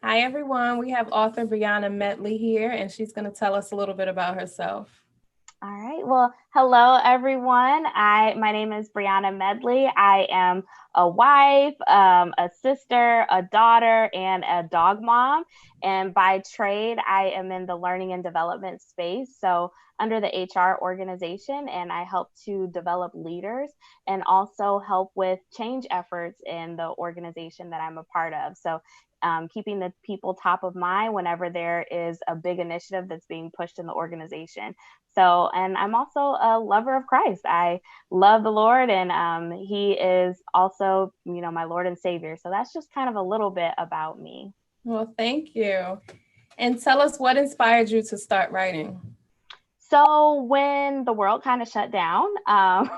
Hi, everyone. We have author Briana Medley here, and she's going to tell us a little bit about herself. All right. Well, hello everyone. My name is Briana Medley. I am a wife, a sister, a daughter, and a dog mom. And by trade, I am in the learning and development space. So under the HR organization, and I help to develop leaders and also help with change efforts in the organization that I'm a part of. So keeping the people top of mind whenever there is a big initiative that's being pushed in the organization. So, and I'm also a lover of Christ. I love the Lord, and He is also, my Lord and Savior. So that's just kind of a little bit about me. Well, thank you. And tell us what inspired you to start writing. So when the world kind of shut down,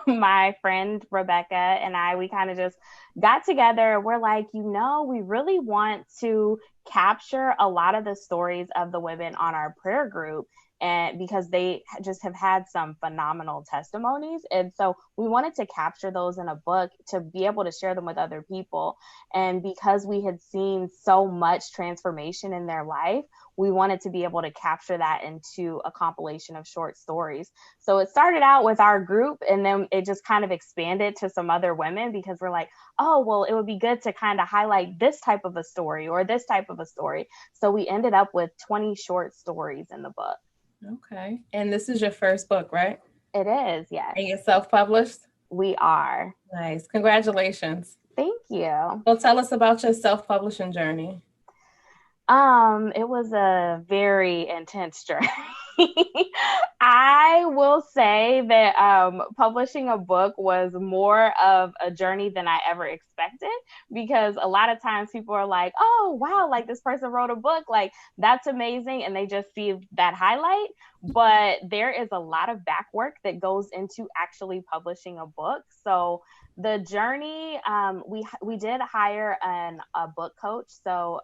my friend Rebekah and I, we kind of just got together. We're like, we really want to capture a lot of the stories of the women on our prayer group. And because they just have had some phenomenal testimonies. And so we wanted to capture those in a book to be able to share them with other people. And because we had seen so much transformation in their life, we wanted to be able to capture that into a compilation of short stories. So it started out with our group, and then it just kind of expanded to some other women because we're like, oh, well, it would be good to kind of highlight this type of a story or this type of a story. So we ended up with 20 short stories in the book. Okay. And this is your first book, right? It is, yes. And you're self published? We are. Nice. Congratulations. Thank you. Well, tell us about your self publishing journey. It was a very intense journey. I will say that publishing a book was more of a journey than I ever expected because a lot of times people are like, oh, wow, like this person wrote a book, like that's amazing. And they just see that highlight. But there is a lot of back work that goes into actually publishing a book. So the journey, we did hire a book coach. So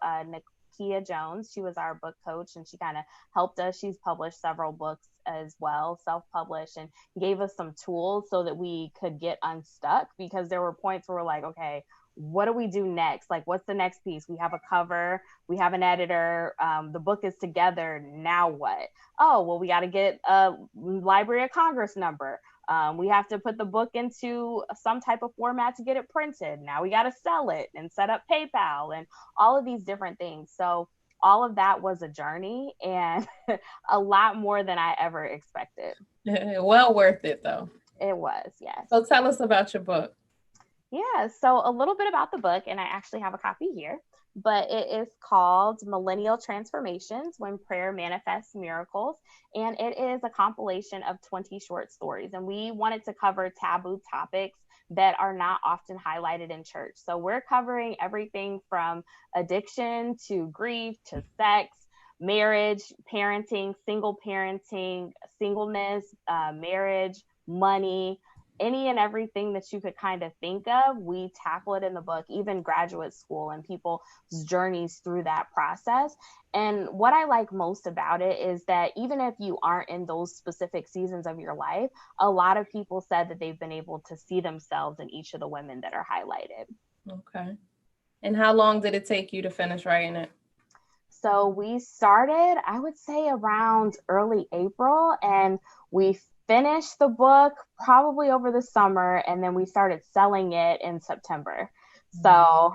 Kia Jones. She was our book coach and she kind of helped us. She's published several books as well, self published, and gave us some tools so that we could get unstuck because there were points where we're like, okay, what do we do next? Like, what's the next piece? We have a cover, we have an editor, the book is together. Now what? Oh, well, we got to get a Library of Congress number. We have to put the book into some type of format to get it printed. Now we got to sell it and set up PayPal and all of these different things. So all of that was a journey and a lot more than I ever expected. Well worth it, though. It was, yes. So tell us about your book. Yeah, so a little bit about the book, and I actually have a copy here, but it is called Millennial Transformations When Prayer Manifests Miracles. And it is a compilation of 20 short stories. And we wanted to cover taboo topics that are not often highlighted in church. So we're covering everything from addiction to grief to sex, marriage, parenting, singleness, marriage, money, any and everything that you could kind of think of, we tackle it in the book, even graduate school and people's journeys through that process. And what I like most about it is that even if you aren't in those specific seasons of your life, a lot of people said that they've been able to see themselves in each of the women that are highlighted. Okay. And how long did it take you to finish writing it? So we started, I would say, around early April, and we finished the book probably over the summer, and then we started selling it in September. So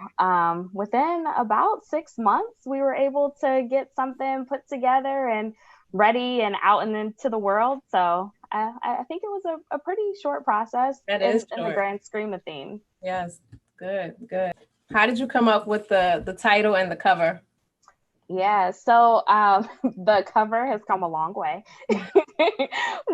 within about 6 months, we were able to get something put together and ready and out and into the world. So I think it was a pretty short process That in, is in the short. grand scheme of things. Yes. Good, good. How did you come up with the title and the cover? Yeah, so the cover has come a long way.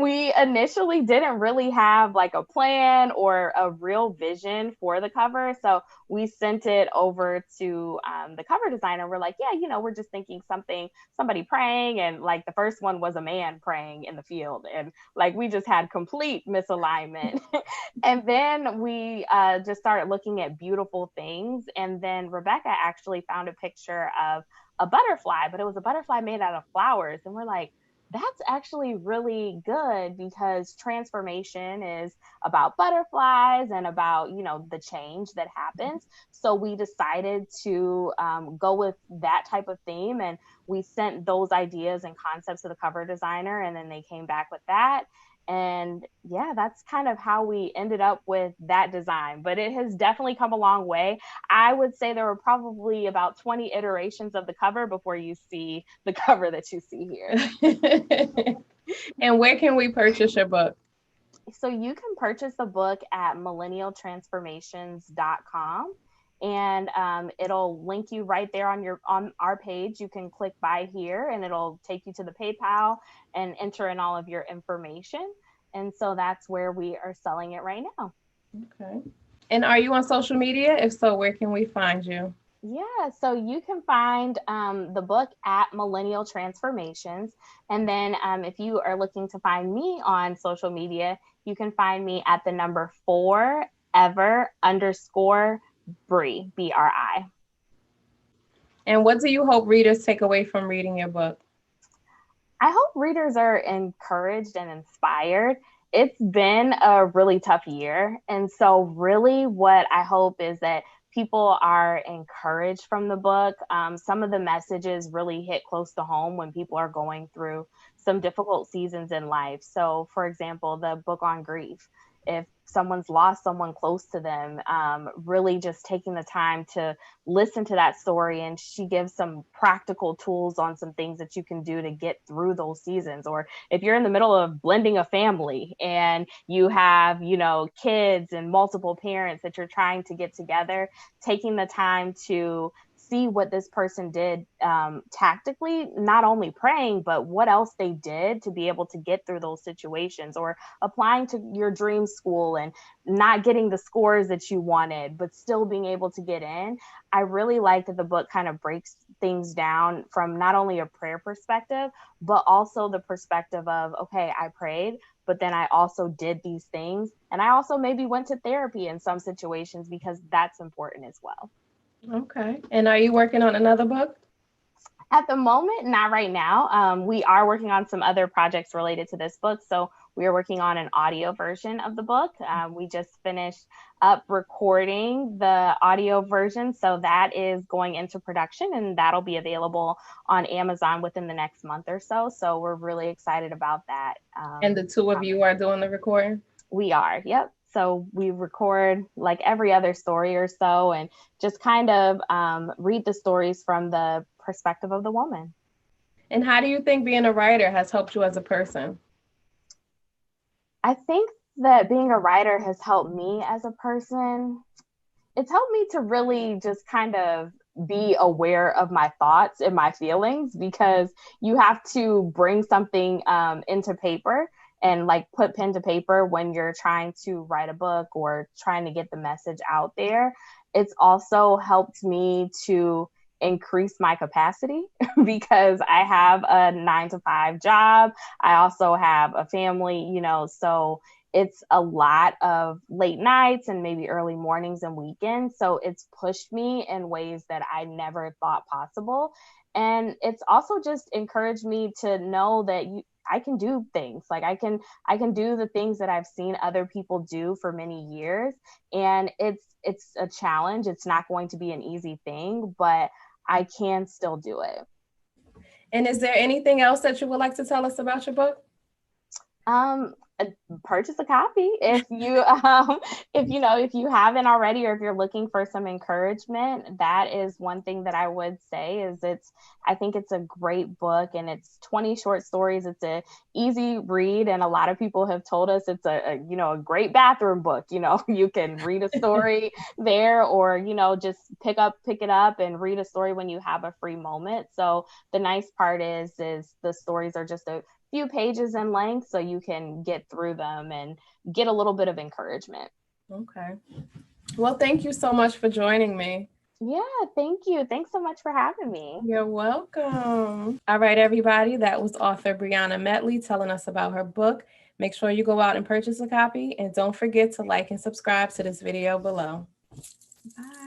We initially didn't really have like a plan or a real vision for the cover. So we sent it over to the cover designer. We're like, yeah, we're just thinking somebody praying. And like the first one was a man praying in the field. And like we just had complete misalignment. And then we just started looking at beautiful things. And then Rebekah actually found a picture of a butterfly, but it was a butterfly made out of flowers. And we're like, That's actually really good because transformation is about butterflies and about, the change that happens. So we decided to go with that type of theme, and we sent those ideas and concepts to the cover designer, and then they came back with that. And yeah, that's kind of how we ended up with that design. But it has definitely come a long way. I would say there were probably about 20 iterations of the cover before you see the cover that you see here. And where can we purchase your book? So you can purchase the book at millennialtransformations.com, and it'll link you right there on our page. You can click buy here and it'll take you to the PayPal and enter in all of your information. And so that's where we are selling it right now. Okay. And are you on social media? If so, where can we find you? Yeah, so you can find the book at Millennial Transformations. And then if you are looking to find me on social media, you can find me at the number 4ever_Bri, BRI. And what do you hope readers take away from reading your book? I hope readers are encouraged and inspired. It's been a really tough year. And so, really, what I hope is that people are encouraged from the book. Some of the messages really hit close to home when people are going through some difficult seasons in life. So, for example, the book on grief. If someone's lost someone close to them, really just taking the time to listen to that story, and she gives some practical tools on some things that you can do to get through those seasons. Or if you're in the middle of blending a family and you have, kids and multiple parents that you're trying to get together, taking the time to see what this person did tactically, not only praying, but what else they did to be able to get through those situations, or applying to your dream school and not getting the scores that you wanted, but still being able to get in. I really like that the book kind of breaks things down from not only a prayer perspective, but also the perspective of, okay, I prayed, but then I also did these things. And I also maybe went to therapy in some situations because that's important as well. Okay. And are you working on another book? At the moment, not right now. We are working on some other projects related to this book. So we are working on an audio version of the book. We just finished up recording the audio version. So that is going into production, and that'll be available on Amazon within the next month or so. So we're really excited about that. And the two of you are doing the recording? We are, yep. So we record like every other story or so, and just kind of read the stories from the perspective of the woman. And how do you think being a writer has helped you as a person? I think that being a writer has helped me as a person. It's helped me to really just kind of be aware of my thoughts and my feelings, because you have to bring something into paper and like put pen to paper when you're trying to write a book or trying to get the message out there. It's also helped me to increase my capacity because I have a 9-to-5 job. I also have a family, so it's a lot of late nights and maybe early mornings and weekends. So it's pushed me in ways that I never thought possible. And it's also just encouraged me to know that I can do things. Like I can do the things that I've seen other people do for many years. And it's a challenge. It's not going to be an easy thing, but I can still do it. And is there anything else that you would like to tell us about your book? Purchase a copy if you if you haven't already, or if you're looking for some encouragement. That is one thing that I would say is I think it's a great book, and it's 20 short stories. It's a easy read, and a lot of people have told us it's a great bathroom book. You can read a story there, or just pick it up and read a story when you have a free moment. So the nice part is the stories are just a few pages in length, so you can get through them and get a little bit of encouragement. Okay. Well, thank you so much for joining me. Yeah, thank you. Thanks so much for having me. You're welcome. All right, everybody. That was author Briana Medley telling us about her book. Make sure you go out and purchase a copy, and don't forget to like and subscribe to this video below. Bye.